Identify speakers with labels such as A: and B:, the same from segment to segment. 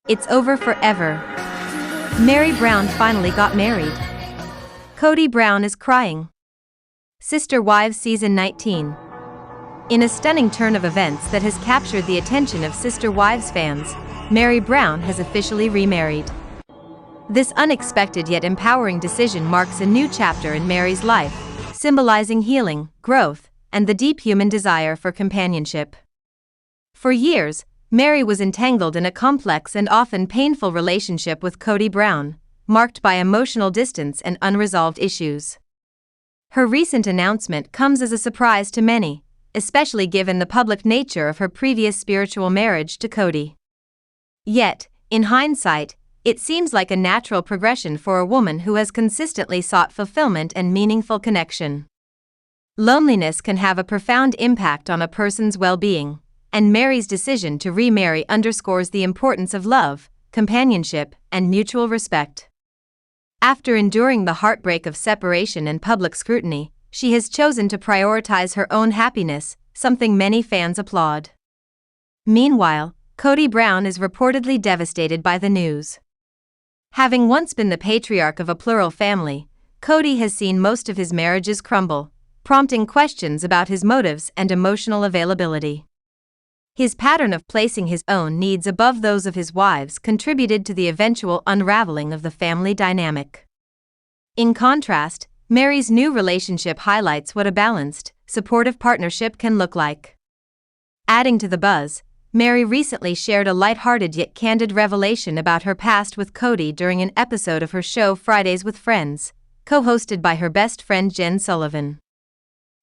A: It's over forever. Meri Brown finally got married. Kody Brown is crying. Sister Wives Season 19. In a stunning turn of events that has captured the attention of Sister Wives fans, Meri Brown has officially remarried. This unexpected yet empowering decision marks a new chapter in Meri's life, symbolizing healing, growth, and the deep human desire for companionship. For years, Meri was entangled in a complex and often painful relationship with Kody Brown, marked by emotional distance and unresolved issues. Her recent announcement comes as a surprise to many, especially given the public nature of her previous spiritual marriage to Cody. Yet, in hindsight, it seems like a natural progression for a woman who has consistently sought fulfillment and meaningful connection. Loneliness can have a profound impact on a person's well-being, and Meri's decision to remarry underscores the importance of love, companionship, and mutual respect. After enduring the heartbreak of separation and public scrutiny, she has chosen to prioritize her own happiness, something many fans applaud. Meanwhile, Kody Brown is reportedly devastated by the news. Having once been the patriarch of a plural family, Kody has seen most of his marriages crumble, prompting questions about his motives and emotional availability. His pattern of placing his own needs above those of his wives contributed to the eventual unraveling of the family dynamic. In contrast, Meri's new relationship highlights what a balanced, supportive partnership can look like. Adding to the buzz, Meri recently shared a lighthearted yet candid revelation about her past with Cody during an episode of her show Fridays with Friends, co-hosted by her best friend Jen Sullivan.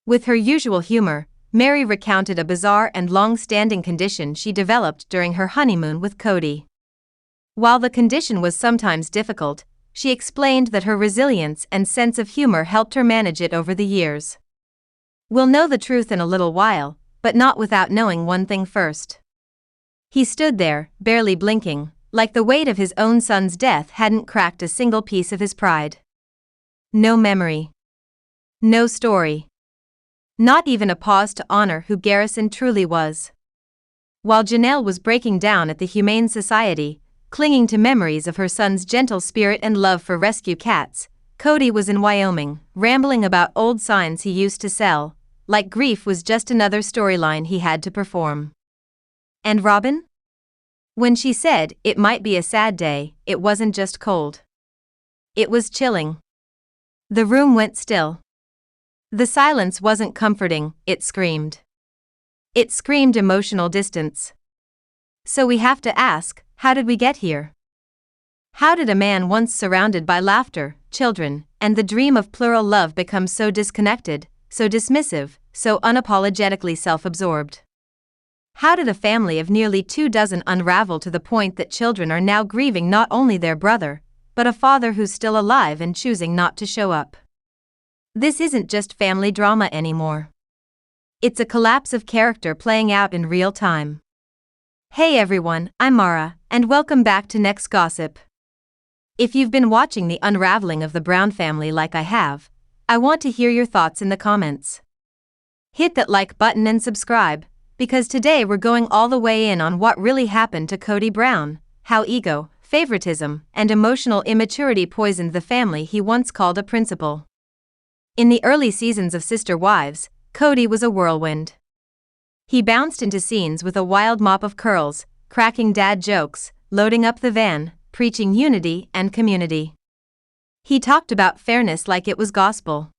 A: With her usual humor, Meri recounted a bizarre and long-standing condition she developed during her honeymoon with Cody. While the condition was sometimes difficult, she explained that her resilience and sense of humor helped her manage it over the years. We'll know the truth in a little while, but not without knowing one thing first. He stood there, barely blinking, like the weight of his own son's death hadn't cracked a single piece of his pride. No memory. No story. Not even a pause to honor who Garrison truly was. While Janelle was breaking down at the Humane Society, clinging to memories of her son's gentle spirit and love for rescue cats, Cody was in Wyoming, rambling about old signs he used to sell, like grief was just another storyline he had to perform. And Robin? When she said it might be a sad day, it wasn't just cold. It was chilling. The room went still. The silence wasn't comforting, it screamed. It screamed emotional distance. So we have to ask, how did we get here? How did a man once surrounded by laughter, children, and the dream of plural love become so disconnected, so dismissive, so unapologetically self-absorbed? How did a family of nearly 24 unravel to the point that children are now grieving not only their brother, but a father who's still alive and choosing not to show up? This isn't just family drama anymore. It's a collapse of character playing out in real time. Hey everyone, I'm Mara, and welcome back to Next Gossip. If you've been watching the unraveling of the Brown family like I have, I want to hear your thoughts in the comments. Hit that like button and subscribe, because today we're going all the way in on what really happened to Kody Brown, how ego, favoritism, and emotional immaturity poisoned the family he once called a principal. In the early seasons of Sister Wives, Cody was a whirlwind. He bounced into scenes with a wild mop of curls, cracking dad jokes, loading up the van, preaching unity and community. He talked about fairness like it was gospel.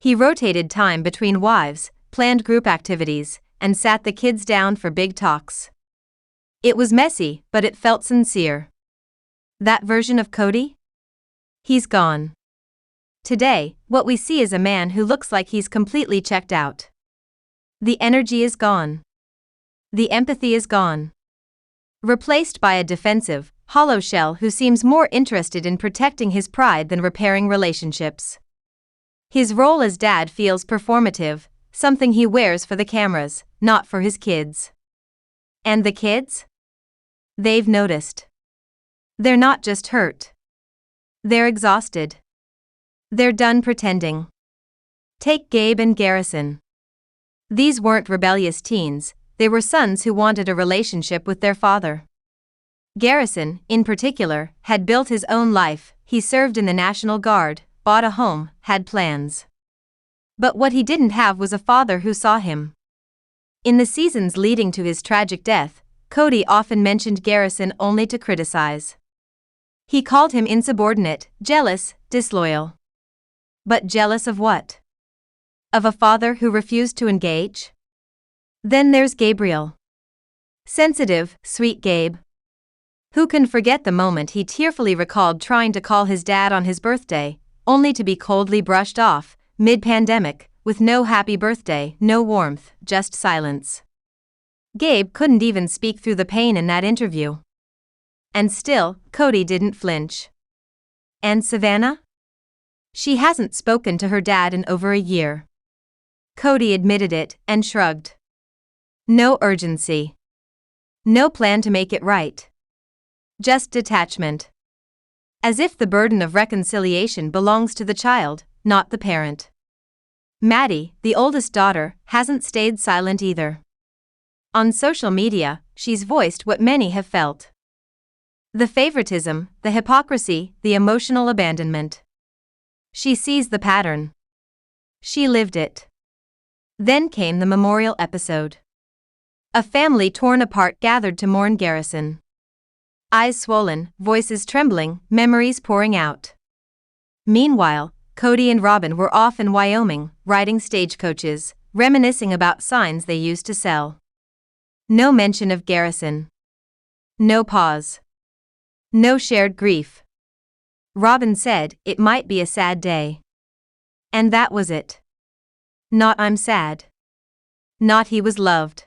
A: He rotated time between wives, planned group activities, and sat the kids down for big talks. It was messy, but it felt sincere. That version of Cody? He's gone. Today, what we see is a man who looks like he's completely checked out. The energy is gone. The empathy is gone. Replaced by a defensive, hollow shell who seems more interested in protecting his pride than repairing relationships. His role as dad feels performative, something he wears for the cameras, not for his kids. And the kids? They've noticed. They're not just hurt. They're exhausted. They're done pretending. Take Gabe and Garrison. These weren't rebellious teens, they were sons who wanted a relationship with their father. Garrison, in particular, had built his own life. He served in the National Guard, bought a home, had plans. But what he didn't have was a father who saw him. In the seasons leading to his tragic death, Cody often mentioned Garrison only to criticize. He called him insubordinate, jealous, disloyal. But jealous of what? Of a father who refused to engage? Then there's Gabriel. Sensitive, sweet Gabe. Who can forget the moment he tearfully recalled trying to call his dad on his birthday, only to be coldly brushed off, mid-pandemic, with no happy birthday, no warmth, just silence. Gabe couldn't even speak through the pain in that interview. And still, Cody didn't flinch. And Savannah? She hasn't spoken to her dad in over a year. Cody admitted it and shrugged. No urgency. No plan to make it right. Just detachment. As if the burden of reconciliation belongs to the child, not the parent. Maddie, the oldest daughter, hasn't stayed silent either. On social media, she's voiced what many have felt. The favoritism, the hypocrisy, the emotional abandonment. She sees the pattern. She lived it. Then came the memorial episode. A family torn apart gathered to mourn Garrison. Eyes swollen, voices trembling, memories pouring out. Meanwhile, Cody and Robin were off in Wyoming, riding stagecoaches, reminiscing about signs they used to sell. No mention of Garrison. No pause. No shared grief. Robin said it might be a sad day. And that was it. Not I'm sad. Not he was loved.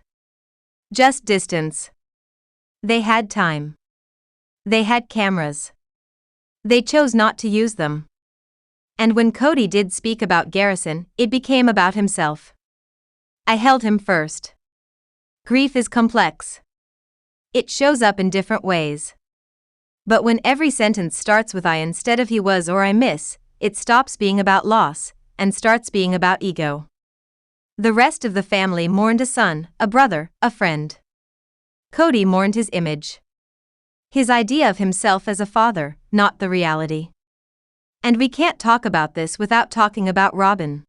A: Just distance. They had time. They had cameras. They chose not to use them. And when Cody did speak about Garrison, it became about himself. I held him first. Grief is complex. It shows up in different ways. But when every sentence starts with I instead of he was or I miss, it stops being about loss and starts being about ego. The rest of the family mourned a son, a brother, a friend. Cody mourned his image. His idea of himself as a father, not the reality. And we can't talk about this without talking about Robin.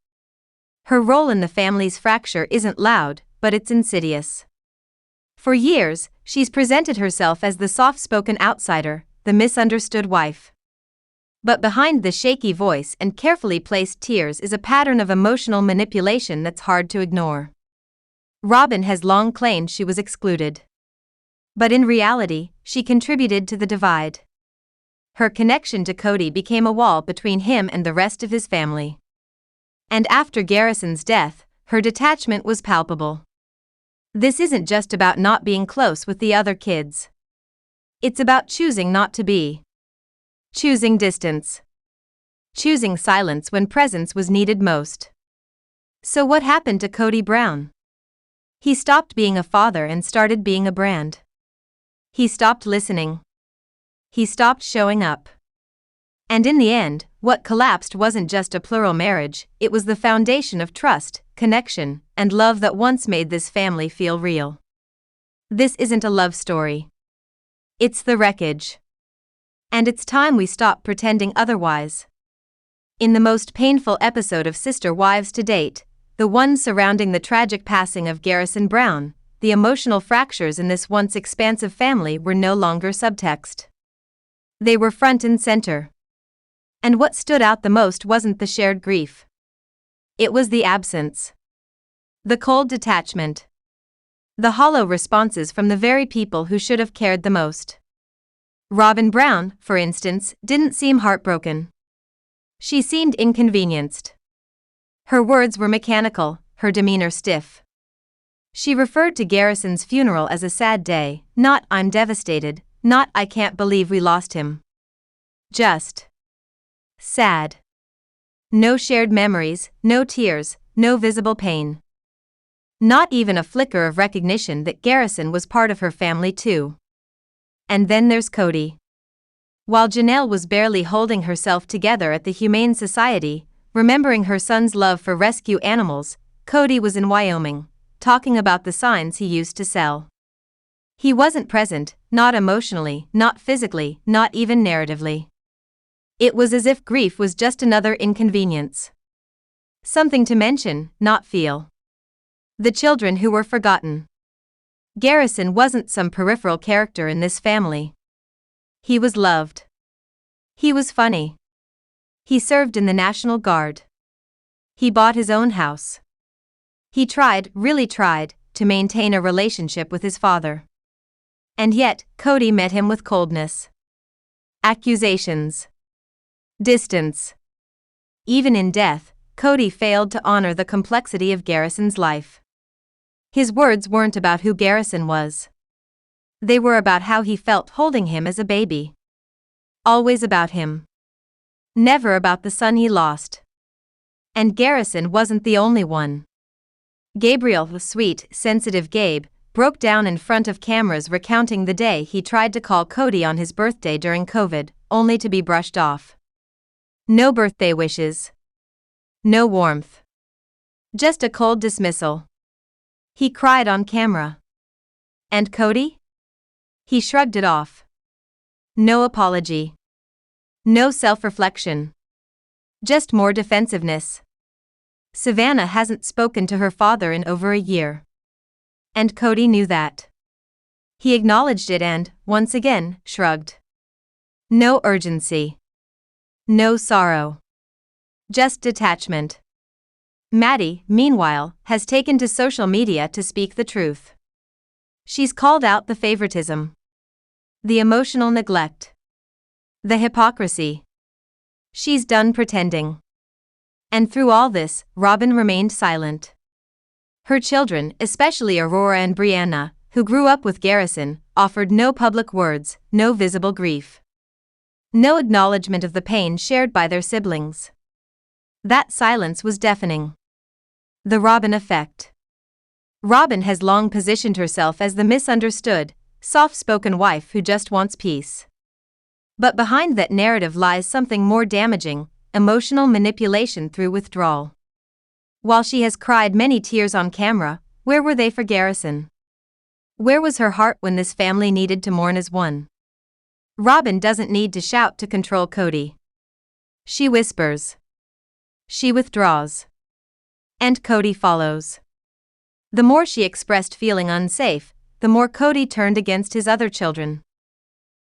A: Her role in the family's fracture isn't loud, but it's insidious. For years, she's presented herself as the soft-spoken outsider, the misunderstood wife. But behind the shaky voice and carefully placed tears is a pattern of emotional manipulation that's hard to ignore. Robin has long claimed she was excluded. But in reality, she contributed to the divide. Her connection to Cody became a wall between him and the rest of his family. And after Garrison's death, her detachment was palpable. This isn't just about not being close with the other kids. It's about choosing not to be. Choosing distance. Choosing silence when presence was needed most. So what happened to Cody Brown? He stopped being a father and started being a brand. He stopped listening. He stopped showing up. And in the end, what collapsed wasn't just a plural marriage, it was the foundation of trust, connection, and love that once made this family feel real. This isn't a love story. It's the wreckage. And it's time we stop pretending otherwise. In the most painful episode of Sister Wives to date, the one surrounding the tragic passing of Garrison Brown, the emotional fractures in this once expansive family were no longer subtext. They were front and center. And what stood out the most wasn't the shared grief. It was the absence. The cold detachment. The hollow responses from the very people who should have cared the most. Robin Brown, for instance, didn't seem heartbroken. She seemed inconvenienced. Her words were mechanical, her demeanor stiff. She referred to Garrison's funeral as a sad day, not I'm devastated, not I can't believe we lost him. Just sad. No shared memories, no tears, no visible pain. Not even a flicker of recognition that Garrison was part of her family too. And then there's Cody. While Janelle was barely holding herself together at the Humane Society, remembering her son's love for rescue animals, Cody was in Wyoming, talking about the signs he used to sell. He wasn't present, not emotionally, not physically, not even narratively. It was as if grief was just another inconvenience. Something to mention, not feel. The children who were forgotten. Garrison wasn't some peripheral character in this family. He was loved. He was funny. He served in the National Guard. He bought his own house. He tried, really tried, to maintain a relationship with his father. And yet, Cody met him with coldness. Accusations. Distance. Even in death, Cody failed to honor the complexity of Garrison's life. His words weren't about who Garrison was. They were about how he felt holding him as a baby. Always about him. Never about the son he lost. And Garrison wasn't the only one. Gabriel, the sweet, sensitive Gabe, broke down in front of cameras recounting the day he tried to call Cody on his birthday during COVID, only to be brushed off. No birthday wishes. No warmth. Just a cold dismissal. He cried on camera. And Cody? He shrugged it off. No apology. No self-reflection. Just more defensiveness. Savannah hasn't spoken to her father in over a year. And Cody knew that. He acknowledged it and, once again, shrugged. No urgency. No sorrow. Just detachment. Maddie, meanwhile, has taken to social media to speak the truth. She's called out the favoritism. The emotional neglect. The hypocrisy. She's done pretending. And through all this, Robin remained silent. Her children, especially Aurora and Brianna, who grew up with Garrison, offered no public words, no visible grief. No acknowledgement of the pain shared by their siblings. That silence was deafening. The Robin effect. Robin has long positioned herself as the misunderstood, soft-spoken wife who just wants peace. But behind that narrative lies something more damaging, emotional manipulation through withdrawal. While she has cried many tears on camera, where were they for Garrison? Where was her heart when this family needed to mourn as one? Robin doesn't need to shout to control Cody. She whispers. She withdraws. And Cody follows. The more she expressed feeling unsafe, the more Cody turned against his other children.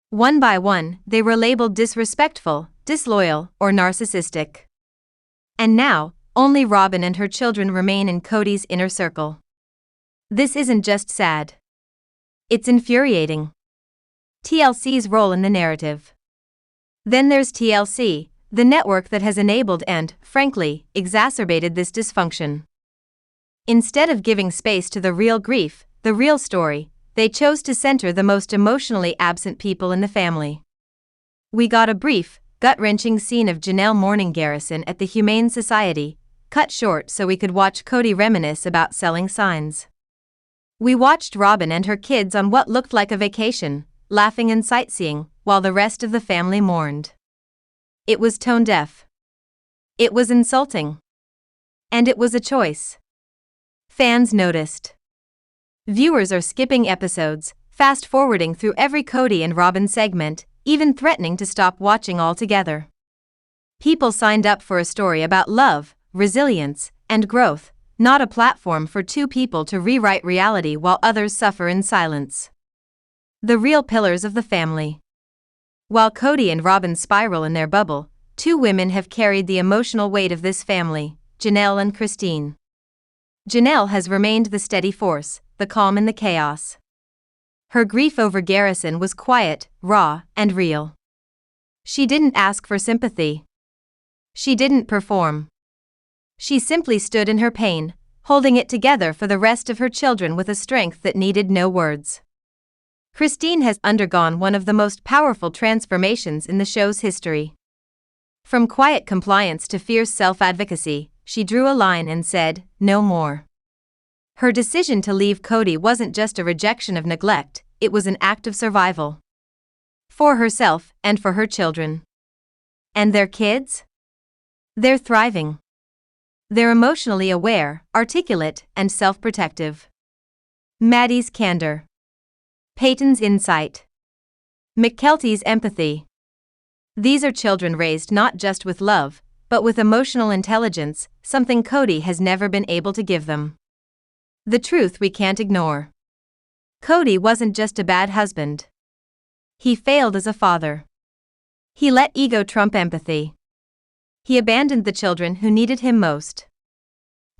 A: One by one, they were labeled disrespectful, disloyal, or narcissistic. And now, only Robin and her children remain in Cody's inner circle. This isn't just sad. It's infuriating. TLC's role in the narrative. Then there's TLC, the network that has enabled and, frankly, exacerbated this dysfunction. Instead of giving space to the real grief, the real story, they chose to center the most emotionally absent people in the family. We got a brief, gut-wrenching scene of Janelle mourning Garrison at the Humane Society, cut short so we could watch Cody reminisce about selling signs. We watched Robin and her kids on what looked like a vacation, laughing and sightseeing, while the rest of the family mourned. It was tone-deaf. It was insulting. And it was a choice. Fans noticed. Viewers are skipping episodes, fast-forwarding through every Cody and Robin segment, even threatening to stop watching altogether. People signed up for a story about love, resilience, and growth, not a platform for two people to rewrite reality while others suffer in silence. The real pillars of the family. While Cody and Robin spiral in their bubble, two women have carried the emotional weight of this family, Janelle and Christine. Janelle has remained the steady force, the calm in the chaos. Her grief over Garrison was quiet, raw, and real. She didn't ask for sympathy. She didn't perform. She simply stood in her pain, holding it together for the rest of her children with a strength that needed no words. Christine has undergone one of the most powerful transformations in the show's history. From quiet compliance to fierce self-advocacy, she drew a line and said, "No more." Her decision to leave Cody wasn't just a rejection of neglect, it was an act of survival. For herself and for her children. And their kids? They're thriving. They're emotionally aware, articulate, and self-protective. Maddie's candor. Peyton's insight. McKelty's empathy. These are children raised not just with love, but with emotional intelligence, something Cody has never been able to give them. The truth we can't ignore. Cody wasn't just a bad husband. He failed as a father. He let ego trump empathy. He abandoned the children who needed him most.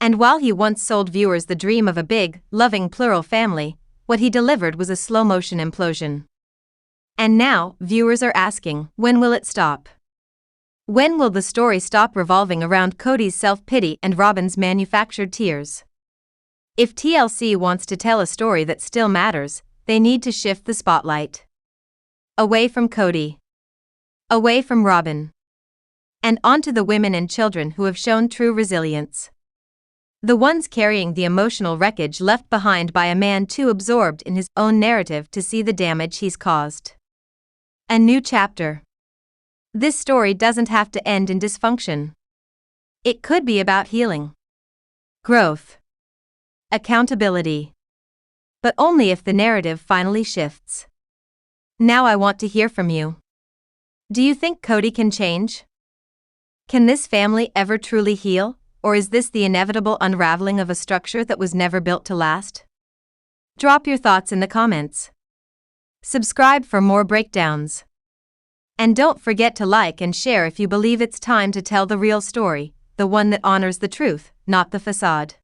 A: And while he once sold viewers the dream of a big, loving plural family, what he delivered was a slow-motion implosion. And now, viewers are asking, when will it stop? When will the story stop revolving around Cody's self-pity and Robin's manufactured tears? If TLC wants to tell a story that still matters, they need to shift the spotlight. Away from Cody. Away from Robin. And onto the women and children who have shown true resilience. The ones carrying the emotional wreckage left behind by a man too absorbed in his own narrative to see the damage he's caused. A new chapter. This story doesn't have to end in dysfunction. It could be about healing, growth, accountability. But only if the narrative finally shifts. Now I want to hear from you. Do you think Cody can change? Can this family ever truly heal? Or is this the inevitable unraveling of a structure that was never built to last? Drop your thoughts in the comments. Subscribe for more breakdowns. And don't forget to like and share if you believe it's time to tell the real story, the one that honors the truth, not the facade.